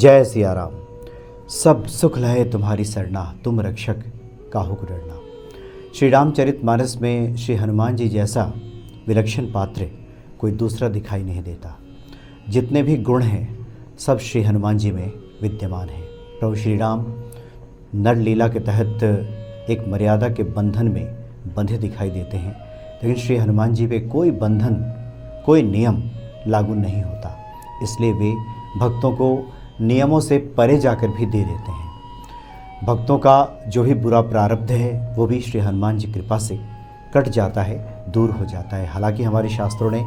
जय सिया राम। सब सुख लहे तुम्हारी सरना, तुम रक्षक काहू को डरना। श्री रामचरितमानस में श्री हनुमान जी जैसा विलक्षण पात्र कोई दूसरा दिखाई नहीं देता। जितने भी गुण हैं सब श्री हनुमान जी में विद्यमान हैं। प्रभु श्री राम नर लीला के तहत एक मर्यादा के बंधन में बंधे दिखाई देते हैं, लेकिन श्री हनुमान जी पे कोई बंधन, कोई नियम लागू नहीं होता। इसलिए वे भक्तों को नियमों से परे जाकर भी दे देते हैं। भक्तों का जो भी बुरा प्रारब्ध है वो भी श्री हनुमान जी कृपा से कट जाता है, दूर हो जाता है। हालांकि हमारे शास्त्रों ने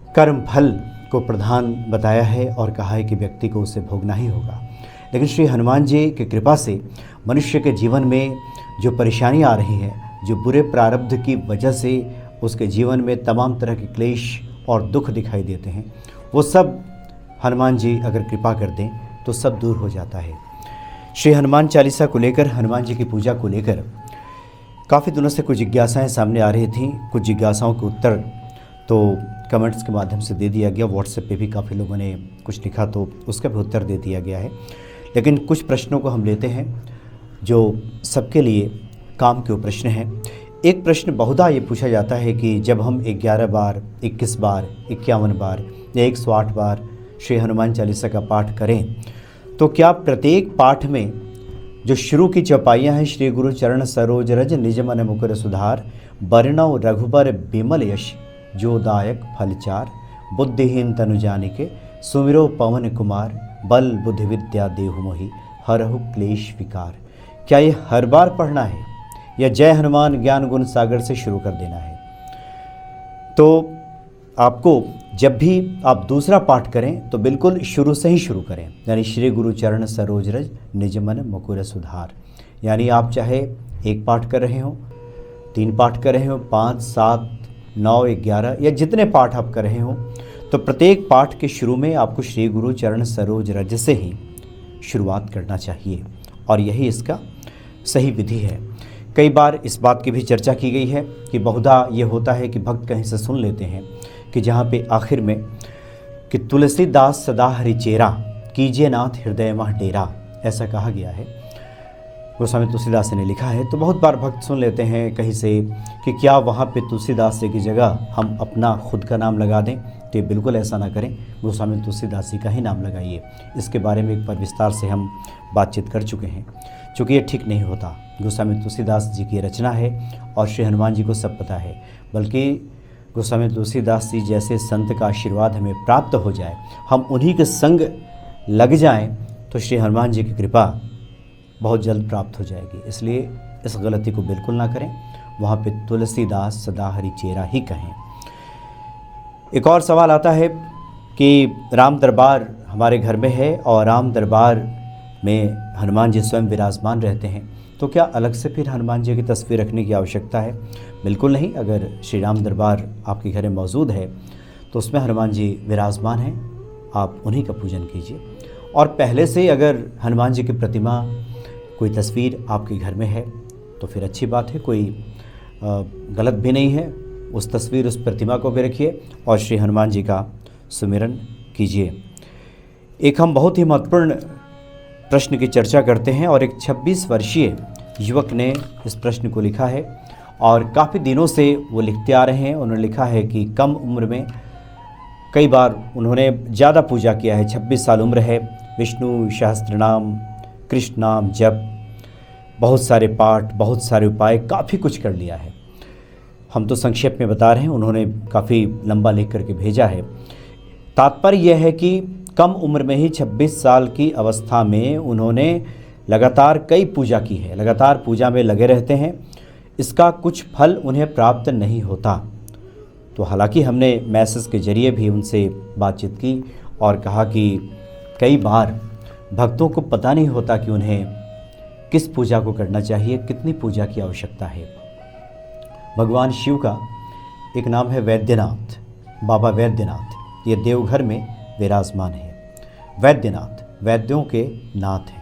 कर्म फल को प्रधान बताया है और कहा है कि व्यक्ति को उसे भोगना ही होगा, लेकिन श्री हनुमान जी की कृपा से मनुष्य के जीवन में जो परेशानी आ रही है, जो बुरे प्रारब्ध की वजह से उसके जीवन में तमाम तरह के क्लेश और दुख दिखाई देते हैं, वो सब हनुमान जी अगर कृपा कर दें तो सब दूर हो जाता है। श्री हनुमान चालीसा को लेकर, हनुमान जी की पूजा को लेकर काफ़ी दिनों से कुछ जिज्ञासाएं सामने आ रही थीं। कुछ जिज्ञासाओं के उत्तर तो कमेंट्स के माध्यम से दे दिया गया, व्हाट्सएप पे भी काफ़ी लोगों ने कुछ लिखा तो उसका भी उत्तर दे दिया गया है। लेकिन कुछ प्रश्नों को हम लेते हैं जो सबके लिए काम के प्रश्न हैं। एक प्रश्न बहुधा ये पूछा जाता है कि जब हम 11 बार, 21 बार, 51 बार या 108 बार श्री हनुमान चालीसा का पाठ करें तो क्या प्रत्येक पाठ में जो शुरू की चौपाइयाँ हैं, श्री गुरु चरण सरोज रज निज मन मुकुर सुधार, बरनौ रघुबर बिमल यश जो दायक फलचार, बुद्धिहीन तनु जानिके सुमिरो पवन कुमार, बल बुद्धि विद्या देहु मोहि हरहु क्लेश विकार, क्या ये हर बार पढ़ना है या जय हनुमान ज्ञान गुण सागर से शुरू कर देना है? तो आपको जब भी आप दूसरा पाठ करें तो बिल्कुल शुरू से ही शुरू करें, यानी श्री गुरु चरण सरोज रज निज मन मुकुर सुधार। यानी आप चाहे एक पाठ कर रहे हो, 3 पाठ कर रहे हो, 5, 7, 9, 11 या जितने पाठ आप कर रहे हो, तो प्रत्येक पाठ के शुरू में आपको श्री गुरु चरण सरोज रज से ही शुरुआत करना चाहिए और यही इसका सही विधि है। कई बार इस बात की भी चर्चा की गई है कि बहुधा ये होता है कि भक्त कहीं से सुन लेते हैं कि जहाँ पे आखिर में कि तुलसीदास सदा हरि चेरा, कीजिए नाथ हृदय मह डेरा, ऐसा कहा गया है, गोस्वामी तुलसीदास ने लिखा है। तो बहुत बार भक्त सुन लेते हैं कहीं से कि क्या वहाँ पे तुलसीदास जी की जगह हम अपना खुद का नाम लगा दें? तो ये बिल्कुल ऐसा ना करें, गोस्वामी तुलसीदास जी का ही नाम लगाइए। इसके बारे में एक बार विस्तार से हम बातचीत कर चुके हैं, चूँकि ये ठीक नहीं होता। गोस्वामी तुलसीदास जी की रचना है और श्री हनुमान जी को सब पता है, बल्कि गोस्वामी तुलसीदास जी जैसे संत का आशीर्वाद हमें प्राप्त हो जाए, हम उन्हीं के संग लग जाएं, तो श्री हनुमान जी की कृपा बहुत जल्द प्राप्त हो जाएगी। इसलिए इस गलती को बिल्कुल ना करें, वहाँ पे तुलसीदास सदा हरि चेरा ही कहें। एक और सवाल आता है कि राम दरबार हमारे घर में है और राम दरबार में हनुमान जी स्वयं विराजमान रहते हैं, तो क्या अलग से फिर हनुमान जी की तस्वीर रखने की आवश्यकता है? बिल्कुल नहीं। अगर श्री राम दरबार आपके घर में मौजूद है तो उसमें हनुमान जी विराजमान हैं, आप उन्हीं का पूजन कीजिए। और पहले से अगर हनुमान जी की प्रतिमा, कोई तस्वीर आपके घर में है तो फिर अच्छी बात है, कोई गलत भी नहीं है। उस तस्वीर, उस प्रतिमा को भी रखिए और श्री हनुमान जी का सुमिरन कीजिए। एक हम बहुत ही महत्वपूर्ण प्रश्न की चर्चा करते हैं और एक 26 वर्षीय युवक ने इस प्रश्न को लिखा है और काफ़ी दिनों से वो लिखते आ रहे हैं। उन्होंने लिखा है कि कम उम्र में कई बार उन्होंने ज़्यादा पूजा किया है, 26 साल उम्र है, विष्णु सहस्त्र नाम, कृष्ण नाम जप, बहुत सारे पाठ, बहुत सारे उपाय, काफ़ी कुछ कर लिया है। हम तो संक्षेप में बता रहे हैं, उन्होंने काफ़ी लंबा लिख करके भेजा है। तात्पर्य यह है कि कम उम्र में ही 26 साल की अवस्था में उन्होंने लगातार कई पूजा की है, लगातार पूजा में लगे रहते हैं, इसका कुछ फल उन्हें प्राप्त नहीं होता। तो हालांकि हमने मैसेज के जरिए भी उनसे बातचीत की और कहा कि कई बार भक्तों को पता नहीं होता कि उन्हें किस पूजा को करना चाहिए, कितनी पूजा की आवश्यकता है। भगवान शिव का एक नाम है वैद्यनाथ, बाबा वैद्यनाथ। ये देवघर में विराजमान है। वैद्यनाथ वैद्यों के नाथ हैं।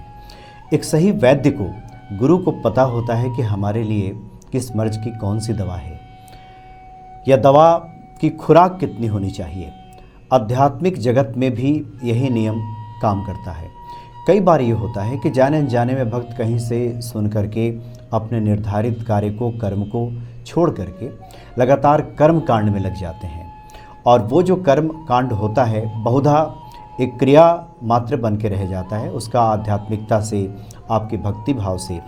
एक सही वैद्य को, गुरु को पता होता है कि हमारे लिए किस मर्ज की कौन सी दवा है या दवा की खुराक कितनी होनी चाहिए। आध्यात्मिक जगत में भी यही नियम काम करता है। कई बार ये होता है कि जाने अनजाने में भक्त कहीं से सुन करके अपने निर्धारित कार्य को, कर्म को छोड़ करके लगातार कर्म कांड में लग जाते हैं, और वो जो कर्म कांड होता है बहुधा एक क्रिया मात्र बन के रह जाता है। उसका आध्यात्मिकता से, आपके भक्ति भाव से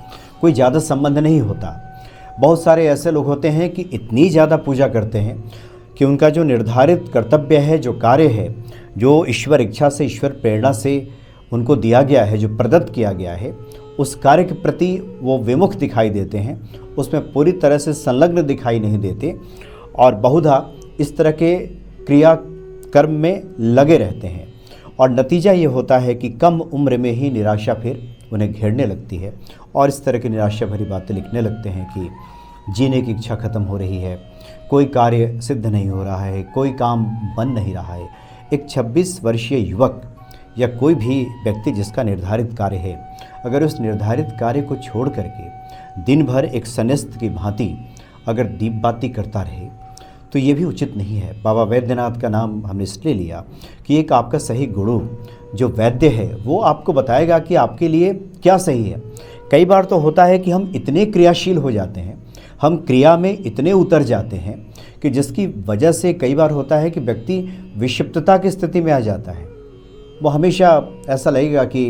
कोई ज़्यादा संबंध नहीं होता। बहुत सारे ऐसे लोग होते हैं कि इतनी ज़्यादा पूजा करते हैं कि उनका जो निर्धारित कर्तव्य है, जो कार्य है, जो ईश्वर इच्छा से, ईश्वर प्रेरणा से उनको दिया गया है, जो प्रदत्त किया गया है, उस कार्य के प्रति वो विमुख दिखाई देते हैं, उसमें पूरी तरह से संलग्न दिखाई नहीं देते, और बहुधा इस तरह के क्रिया कर्म में लगे रहते हैं। और नतीजा ये होता है कि कम उम्र में ही निराशा फिर उन्हें घेरने लगती है, और इस तरह की निराशा भरी बातें लिखने लगते हैं कि जीने की इच्छा खत्म हो रही है, कोई कार्य सिद्ध नहीं हो रहा है, कोई काम बन नहीं रहा है। एक 26 वर्षीय युवक या कोई भी व्यक्ति जिसका निर्धारित कार्य है, अगर उस निर्धारित कार्य को छोड़ करके दिन भर एक सन्यस्त की भांति अगर दीप बाती करता रहे तो ये भी उचित नहीं है। बाबा वैद्यनाथ का नाम हमने इसलिए लिया कि एक आपका सही गुरु जो वैद्य है वो आपको बताएगा कि आपके लिए क्या सही है। कई बार तो होता है कि हम इतने क्रियाशील हो जाते हैं, हम क्रिया में इतने उतर जाते हैं कि जिसकी वजह से कई बार होता है कि व्यक्ति विक्षिप्तता की स्थिति में आ जाता है। वो हमेशा ऐसा लगेगा कि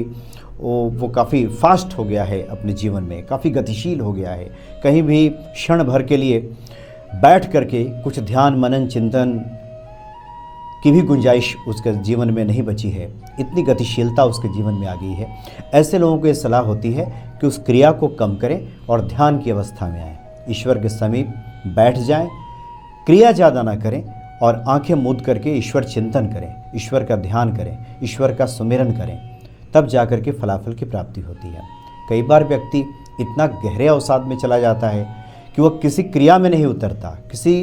वो काफ़ी फास्ट हो गया है, अपने जीवन में काफ़ी गतिशील हो गया है, कहीं भी क्षण भर के लिए बैठ करके कुछ ध्यान मनन चिंतन की भी गुंजाइश उसके जीवन में नहीं बची है, इतनी गतिशीलता उसके जीवन में आ गई है। ऐसे लोगों को ये सलाह होती है कि उस क्रिया को कम करें और ध्यान की अवस्था में आएँ, ईश्वर के समीप बैठ जाएं, क्रिया ज़्यादा ना करें और आंखें मूंद करके ईश्वर चिंतन करें, ईश्वर का ध्यान करें, ईश्वर का सुमिरन करें, तब जाकर के फलाफल की प्राप्ति होती है। कई बार व्यक्ति इतना गहरे अवसाद में चला जाता है कि वह किसी क्रिया में नहीं उतरता, किसी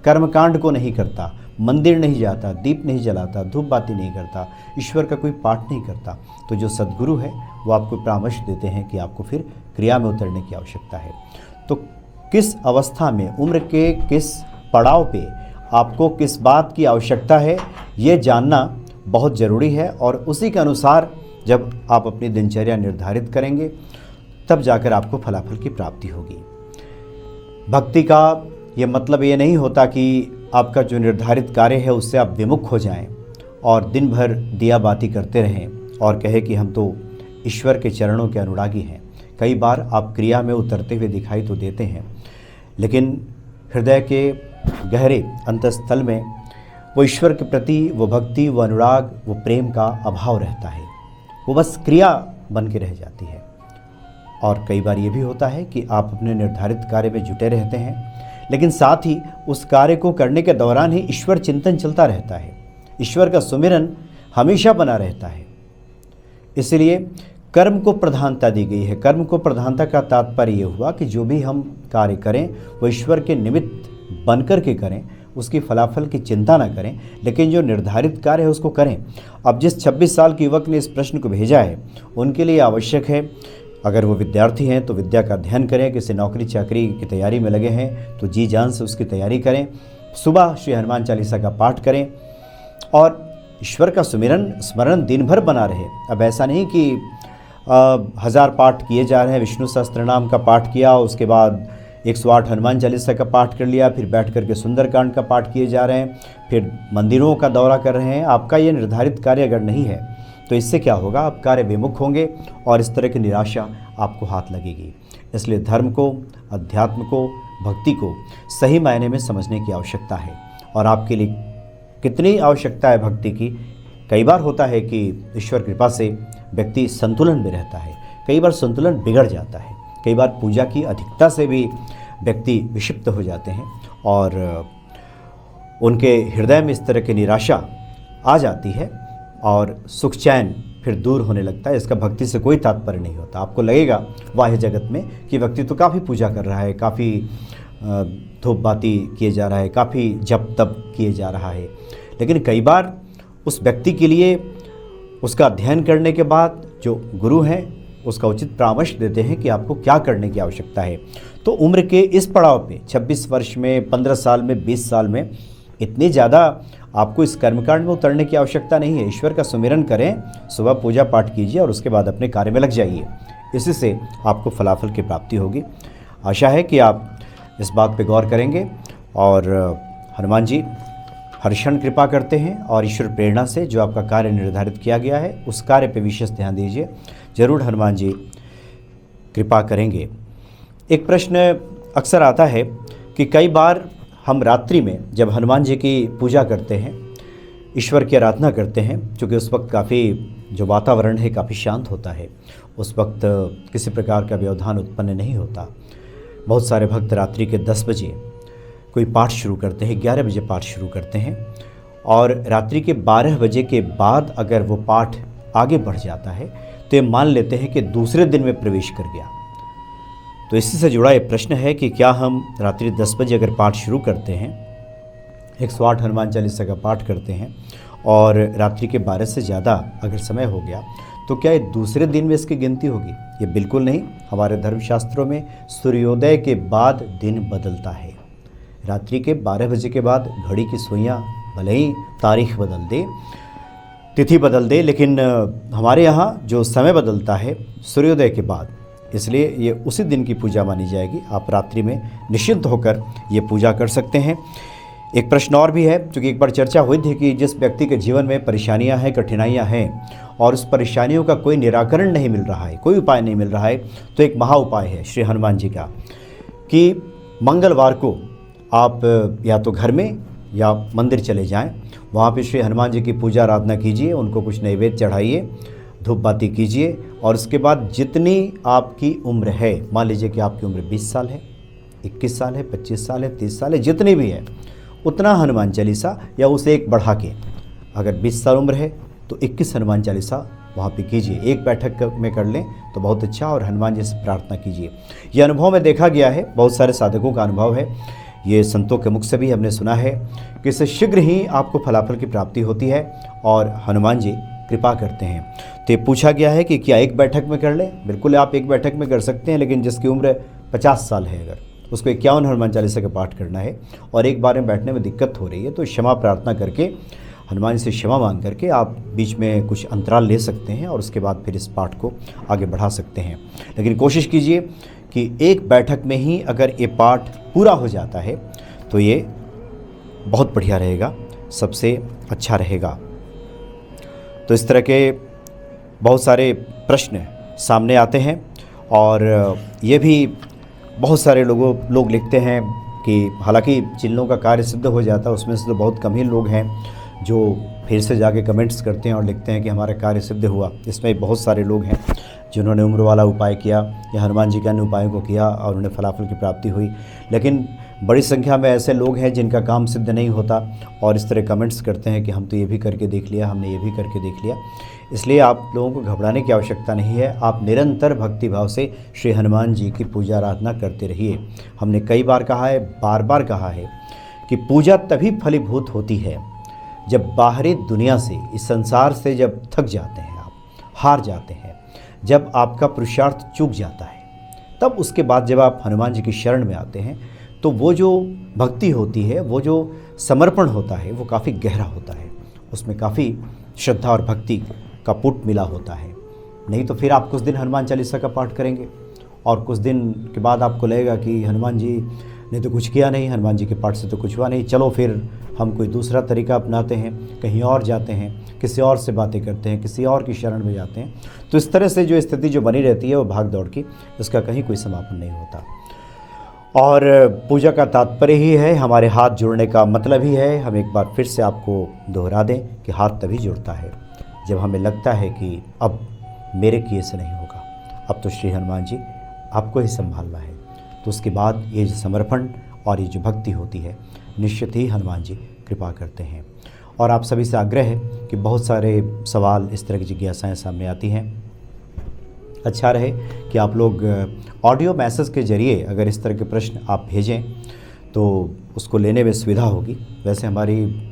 कर्मकांड को नहीं करता, मंदिर नहीं जाता, दीप नहीं जलाता, धूप बाती नहीं करता, ईश्वर का कोई पाठ नहीं करता। तो जो सद्गुरु है वो आपको परामर्श देते हैं कि आपको फिर क्रिया में उतरने की आवश्यकता है। तो किस अवस्था में, उम्र के किस पड़ाव पे आपको किस बात की आवश्यकता है, ये जानना बहुत ज़रूरी है, और उसी के अनुसार जब आप अपनी दिनचर्या निर्धारित करेंगे तब जाकर आपको फलाफल की प्राप्ति होगी। भक्ति का ये मतलब ये नहीं होता कि आपका जो निर्धारित कार्य है उससे आप विमुख हो जाएं और दिन भर दिया बाती करते रहें और कहे कि हम तो ईश्वर के चरणों के अनुरागी हैं। कई बार आप क्रिया में उतरते हुए दिखाई तो देते हैं, लेकिन हृदय के गहरे अंतस्थल में वो ईश्वर के प्रति वो भक्ति, वो अनुराग, वो प्रेम का अभाव रहता है, वो बस क्रिया बन के रह जाती है। और कई बार ये भी होता है कि आप अपने निर्धारित कार्य में जुटे रहते हैं, लेकिन साथ ही उस कार्य को करने के दौरान ही ईश्वर चिंतन चलता रहता है, ईश्वर का सुमिरन हमेशा बना रहता है। इसलिए कर्म को प्रधानता दी गई है। कर्म को प्रधानता का तात्पर्य ये हुआ कि जो भी हम कार्य करें वो ईश्वर के निमित्त बनकर के करें, उसकी फलाफल की चिंता ना करें, लेकिन जो निर्धारित कार्य है उसको करें। अब जिस 26 साल के युवक ने इस प्रश्न को भेजा है उनके लिए आवश्यक है, अगर वो विद्यार्थी हैं तो विद्या का अध्ययन करें, किसी नौकरी चाकरी की तैयारी में लगे हैं तो जी जान से उसकी तैयारी करें, सुबह श्री हनुमान चालीसा का पाठ करें और ईश्वर का सुमिरन स्मरण दिन भर बना रहे। अब ऐसा नहीं कि 1000 पाठ किए जा रहे हैं, विष्णु सहस्त्रनाम का पाठ किया, उसके बाद 108 हनुमान चालीसा का पाठ कर लिया, फिर बैठ करके सुंदरकांड का पाठ किए जा रहे हैं, फिर मंदिरों का दौरा कर रहे हैं। आपका ये निर्धारित कार्य अगर नहीं है तो इससे क्या होगा, आप कार्य विमुख होंगे और इस तरह की निराशा आपको हाथ लगेगी। इसलिए धर्म को, अध्यात्म को, भक्ति को सही मायने में समझने की आवश्यकता है। और आपके लिए कितनी आवश्यकता है भक्ति की, कई बार होता है कि ईश्वर कृपा से व्यक्ति संतुलन में रहता है, कई बार संतुलन बिगड़ जाता है, कई बार पूजा की अधिकता से भी व्यक्ति विक्षिप्त हो जाते हैं और उनके हृदय में इस तरह की निराशा आ जाती है और सुख चैन फिर दूर होने लगता है। इसका भक्ति से कोई तात्पर्य नहीं होता। आपको लगेगा बाह्य जगत में कि व्यक्ति तो काफ़ी पूजा कर रहा है, काफ़ी धूप बाती किए जा रहा है, काफ़ी जप तप किए जा रहा है, लेकिन कई बार उस व्यक्ति के लिए उसका अध्ययन करने के बाद जो गुरु हैं उसका उचित परामर्श देते हैं कि आपको क्या करने की आवश्यकता है। तो उम्र के इस पड़ाव पे 26 वर्ष में, 15 साल में, 20 साल में इतनी ज़्यादा आपको इस कर्मकांड में उतरने की आवश्यकता नहीं है। ईश्वर का सुमिरन करें, सुबह पूजा पाठ कीजिए और उसके बाद अपने कार्य में लग जाइए। इसी से आपको फलाफल की प्राप्ति होगी। आशा है कि आप इस बात पे गौर करेंगे और हनुमान जी हर क्षण कृपा करते हैं और ईश्वर प्रेरणा से जो आपका कार्य निर्धारित किया गया है उस कार्य पे विशेष ध्यान दीजिए। जरूर हनुमान जी कृपा करेंगे। एक प्रश्न अक्सर आता है कि कई बार हम रात्रि में जब हनुमान जी की पूजा करते हैं, ईश्वर की आराधना करते हैं, क्योंकि उस वक्त काफ़ी जो वातावरण है काफ़ी शांत होता है, उस वक्त किसी प्रकार का व्यवधान उत्पन्न नहीं होता। बहुत सारे भक्त रात्रि के 10 बजे कोई पाठ शुरू करते हैं, 11 बजे पाठ शुरू करते हैं और रात्रि के 12 बजे के बाद अगर वो पाठ आगे बढ़ जाता है तो ये मान लेते हैं कि दूसरे दिन में प्रवेश कर गया। तो इसी से जुड़ा ये प्रश्न है कि क्या हम रात्रि 10 बजे अगर पाठ शुरू करते हैं, 108 हनुमान चालीसा का पाठ करते हैं और रात्रि के 12 से ज़्यादा अगर समय हो गया तो क्या ये दूसरे दिन में इसकी गिनती होगी? ये बिल्कुल नहीं। हमारे धर्मशास्त्रों में सूर्योदय के बाद दिन बदलता है। रात्रि के 12 बजे के बाद घड़ी की सुइयाँ भले ही तारीख बदल दे, तिथि बदल दे, लेकिन हमारे यहाँ जो समय बदलता है सूर्योदय के बाद, इसलिए ये उसी दिन की पूजा मानी जाएगी। आप रात्रि में निश्चिंत होकर ये पूजा कर सकते हैं। एक प्रश्न और भी है, क्योंकि एक बार चर्चा हुई थी कि जिस व्यक्ति के जीवन में परेशानियां हैं, कठिनाइयां हैं और उस परेशानियों का कोई निराकरण नहीं मिल रहा है, कोई उपाय नहीं मिल रहा है, तो एक महा उपाय है श्री हनुमान जी का कि मंगलवार को आप या तो घर में या मंदिर चले जाएं, वहाँ पे श्री हनुमान जी की पूजा आराधना कीजिए, उनको कुछ नैवेद्य चढ़ाइए, धूप बाती कीजिए और उसके बाद जितनी आपकी उम्र है, मान लीजिए कि आपकी उम्र 20 साल है, 21 साल है, 25 साल है, 30 साल है, जितनी भी है उतना हनुमान चालीसा या उसे एक बढ़ा के, अगर 20 साल उम्र है तो 21 हनुमान चालीसा वहाँ पे कीजिए। एक बैठक में कर लें तो बहुत अच्छा, और हनुमान जी से प्रार्थना कीजिए। ये अनुभव में देखा गया है, बहुत सारे साधकों का अनुभव है, ये संतों के मुख से भी हमने सुना है कि इससे शीघ्र ही आपको फलाफल की प्राप्ति होती है और हनुमान जी कृपा करते हैं। तो ये पूछा गया है कि क्या एक बैठक में कर लें? बिल्कुल आप एक बैठक में कर सकते हैं, लेकिन जिसकी उम्र 50 साल है अगर उसको 51 हनुमान चालीसा का पाठ करना है और एक बार में बैठने में दिक्कत हो रही है तो क्षमा प्रार्थना करके हनुमान जी से क्षमा मांग करके आप बीच में कुछ अंतराल ले सकते हैं और उसके बाद फिर इस पाठ को आगे बढ़ा सकते हैं। लेकिन कोशिश कीजिए कि एक बैठक में ही अगर ये पाठ पूरा हो जाता है तो ये बहुत बढ़िया रहेगा, सबसे अच्छा रहेगा। तो इस तरह के बहुत सारे प्रश्न सामने आते हैं और ये भी बहुत सारे लोग लिखते हैं कि हालांकि जिन लोगों का कार्य सिद्ध हो जाता है उसमें से तो बहुत कम ही लोग हैं जो फिर से जाके कमेंट्स करते हैं और लिखते हैं कि हमारा कार्य सिद्ध हुआ। इसमें बहुत सारे लोग हैं जिन्होंने उम्र वाला उपाय किया या हनुमान जी के अन्य उपायों को किया और उन्हें फलाफल की प्राप्ति हुई, लेकिन बड़ी संख्या में ऐसे लोग हैं जिनका काम सिद्ध नहीं होता और इस तरह कमेंट्स करते हैं कि हम तो ये भी करके देख लिया, हमने ये भी करके देख लिया। इसलिए आप लोगों को घबराने की आवश्यकता नहीं है। आप निरंतर भक्तिभाव से श्री हनुमान जी की पूजा आराधना करते रहिए। हमने कई बार कहा है, बार बार कहा है कि पूजा तभी फलीभूत होती है जब बाहरी दुनिया से, इस संसार से जब थक जाते हैं, आप हार जाते हैं, जब आपका पुरुषार्थ चूक जाता है, तब उसके बाद जब आप हनुमान जी की शरण में आते हैं तो वो जो भक्ति होती है, वो जो समर्पण होता है, वो काफ़ी गहरा होता है, उसमें काफ़ी श्रद्धा और भक्ति का पुट मिला होता है। नहीं तो फिर आप कुछ दिन हनुमान चालीसा का पाठ करेंगे और कुछ दिन के बाद आपको लगेगा कि हनुमान जी ने तो कुछ किया नहीं, हनुमान जी के पाठ से तो कुछ हुआ नहीं, चलो फिर हम कोई दूसरा तरीका अपनाते हैं, कहीं और जाते हैं, किसी और से बातें करते हैं, किसी और की शरण में जाते हैं। तो इस तरह से जो स्थिति जो बनी रहती है वो भाग दौड़ की, उसका कहीं कोई समापन नहीं होता। और पूजा का तात्पर्य ही है, हमारे हाथ जुड़ने का मतलब ही है। हम एक बार फिर से आपको दोहरा दें कि हाथ तभी जुड़ता है जब हमें लगता है कि अब मेरे किए से नहीं होगा, अब तो श्री हनुमान जी आपको ही संभालना है। तो उसके बाद ये जो समर्पण और ये जो भक्ति होती है, निश्चित ही हनुमान जी कृपा करते हैं। और आप सभी से आग्रह है कि बहुत सारे सवाल, इस तरह की जिज्ञासाएँ सामने आती हैं। अच्छा रहे कि आप लोग ऑडियो मैसेज के ज़रिए अगर इस तरह के प्रश्न आप भेजें तो उसको लेने में सुविधा होगी। वैसे हमारी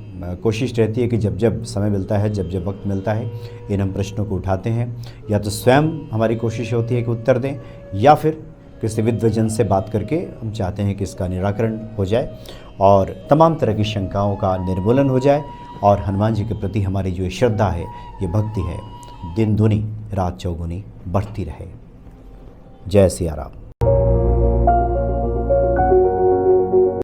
कोशिश रहती है कि जब जब समय मिलता है, जब जब वक्त मिलता है, इन हम प्रश्नों को उठाते हैं। या तो स्वयं हमारी कोशिश होती है कि उत्तर दें, या फिर किसी विद्वजन से बात करके हम चाहते हैं कि इसका निराकरण हो जाए और तमाम तरह की शंकाओं का निर्मूलन हो जाए और हनुमान जी के प्रति हमारी जो श्रद्धा है, ये भक्ति है, दिन दूनी रात चौगुनी बढ़ती रहे। जय सिया राम।